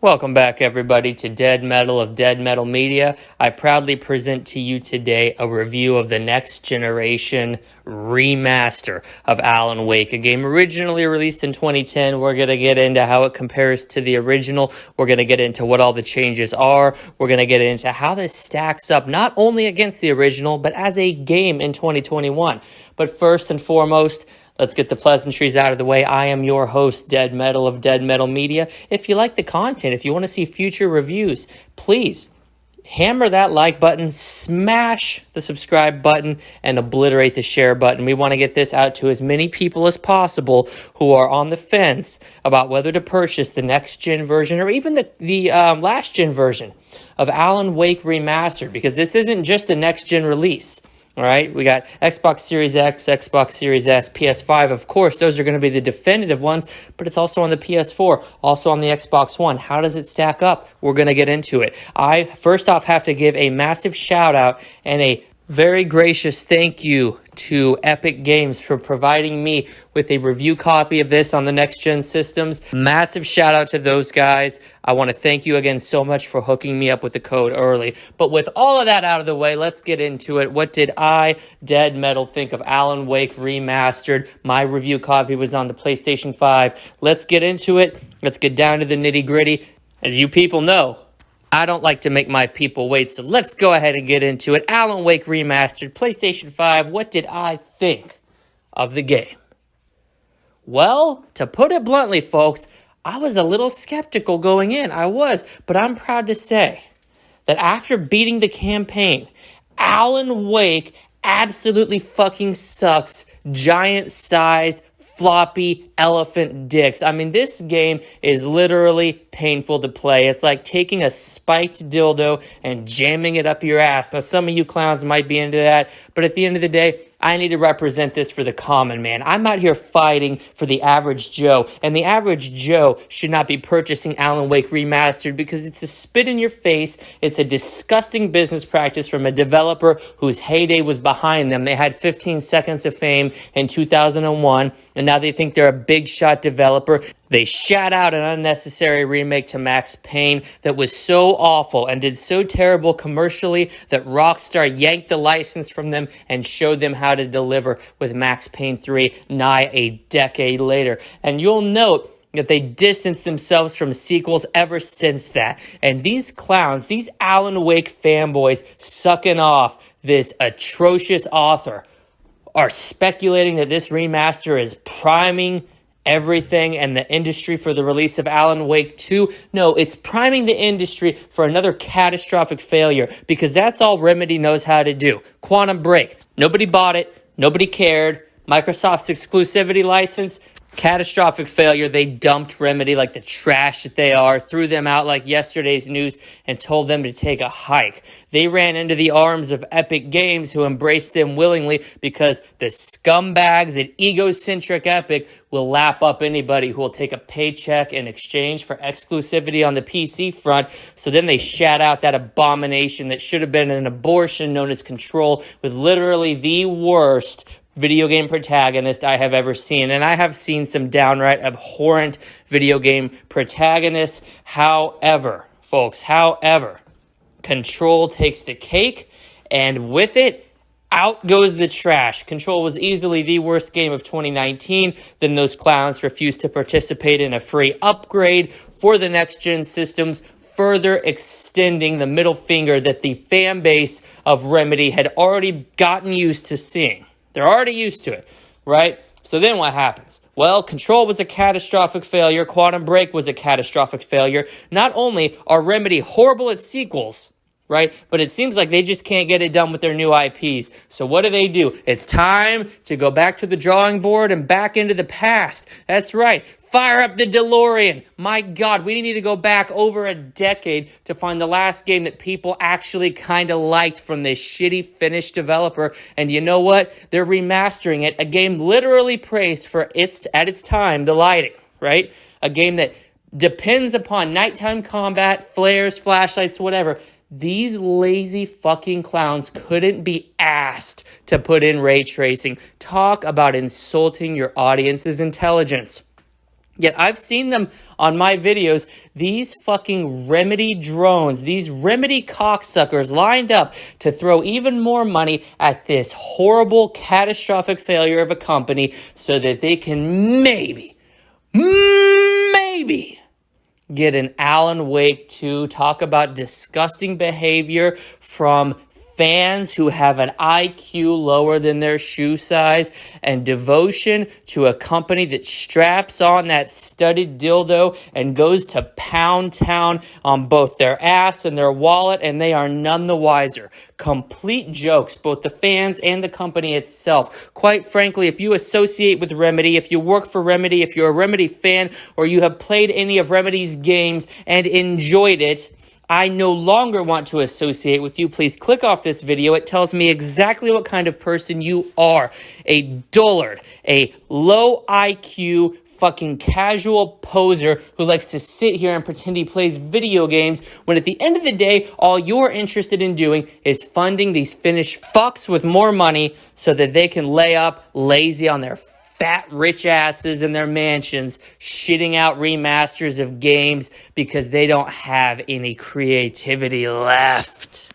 Welcome back, everybody, to Dead Metal of Dead Metal Media. I proudly present to you today a review of the next generation remaster of Alan Wake, a game originally released in 2010. We're going to get into how it compares to the original. We're going to get into what all the changes are. We're going to get into how this stacks up not only against the original, but as a game in 2021. But first and foremost, let's get the pleasantries out of the way. I am your host, Dead Metal of Dead Metal Media. If you like the content, if you want to see future reviews, please hammer that like button, smash the subscribe button, and obliterate the share button. We want to get this out to as many people as possible who are on the fence about whether to purchase the next-gen version or even the last-gen version of Alan Wake Remastered, because this isn't just a next-gen release. All right, we got Xbox Series X, Xbox Series S, PS5, of course, those are going to be the definitive ones, but it's also on the PS4, also on the Xbox One. How does it stack up? We're going to get into it. I, first off, have to give a massive shout out and a very gracious thank you to Epic Games for providing me with a review copy of this on the next-gen systems. Massive shout out to those guys. I want to thank you again so much for hooking me up with the code early. But with all of that out of the way, let's get into it. What did I, Dead Metal, think of Alan Wake Remastered? My review copy was on the PlayStation 5. Let's get into it. Let's get down to the nitty-gritty. As you people know, I don't like to make my people wait, so let's go ahead and get into it. Alan Wake Remastered, PlayStation 5. What did I think of the game? Well, to put it bluntly, folks, I was a little skeptical going in. I was, but I'm proud to say that after beating the campaign, Alan Wake absolutely fucking sucks. Giant-sized, floppy elephant dicks. I mean, this game is literally painful to play. It's like taking a spiked dildo and jamming it up your ass. Now, some of you clowns might be into that, but at the end of the day, I need to represent this for the common man. I'm out here fighting for the average Joe, and the average Joe should not be purchasing Alan Wake Remastered because it's a spit in your face. It's a disgusting business practice from a developer whose heyday was behind them. They had 15 seconds of fame in 2001, and now they think they're a big shot developer. They shot out an unnecessary remake to Max Payne that was so awful and did so terrible commercially that Rockstar yanked the license from them and showed them how to deliver with Max Payne 3 nigh a decade later. And you'll note that they distanced themselves from sequels ever since that. And these clowns, these Alan Wake fanboys sucking off this atrocious author, are speculating that this remaster is priming everything and the industry for the release of Alan Wake 2. No, it's priming the industry for another catastrophic failure, because that's all Remedy knows how to do. Quantum Break. Nobody bought it. Nobody cared. Microsoft's exclusivity license, catastrophic failure. They dumped Remedy like the trash that they are, threw them out like yesterday's news, and told them to take a hike. They ran into the arms of Epic Games, who embraced them willingly because the scumbags at egocentric Epic will lap up anybody who will take a paycheck in exchange for exclusivity on the PC front. So then they shat out that abomination that should have been an abortion known as Control, with literally the worst video game protagonist I have ever seen. And I have seen some downright abhorrent video game protagonists. However, folks, Control takes the cake, and with it, out goes the trash. Control was easily the worst game of 2019. Then those clowns refused to participate in a free upgrade for the next-gen systems, further extending the middle finger that the fan base of Remedy had already gotten used to seeing. They're already used to it, right? So then what happens? Well, Control was a catastrophic failure. Quantum Break was a catastrophic failure. Not only are Remedy horrible at sequels, right? But it seems like they just can't get it done with their new IPs. So what do? It's time to go back to the drawing board and back into the past. That's right. Fire up the DeLorean. My God, we need to go back over a decade to find the last game that people actually kind of liked from this shitty Finnish developer. And you know what? They're remastering it. A game literally praised for at its time, the lighting, right? A game that depends upon nighttime combat, flares, flashlights, whatever. These lazy fucking clowns couldn't be asked to put in ray tracing. Talk about insulting your audience's intelligence. Yet I've seen them on my videos, these fucking Remedy drones, these Remedy cocksuckers lined up to throw even more money at this horrible, catastrophic failure of a company so that they can maybe get an Alan Wake 2. Talk about disgusting behavior from fans who have an IQ lower than their shoe size, and devotion to a company that straps on that studded dildo and goes to pound town on both their ass and their wallet, and they are none the wiser. Complete jokes, both the fans and the company itself. Quite frankly, if you associate with Remedy, if you work for Remedy, if you're a Remedy fan, or you have played any of Remedy's games and enjoyed it, I no longer want to associate with you. Please click off this video. It tells me exactly what kind of person you are. A dullard, a low IQ, fucking casual poser who likes to sit here and pretend he plays video games when at the end of the day, all you're interested in doing is funding these Finnish fucks with more money so that they can lay up lazy on their fat rich asses in their mansions shitting out remasters of games because they don't have any creativity left.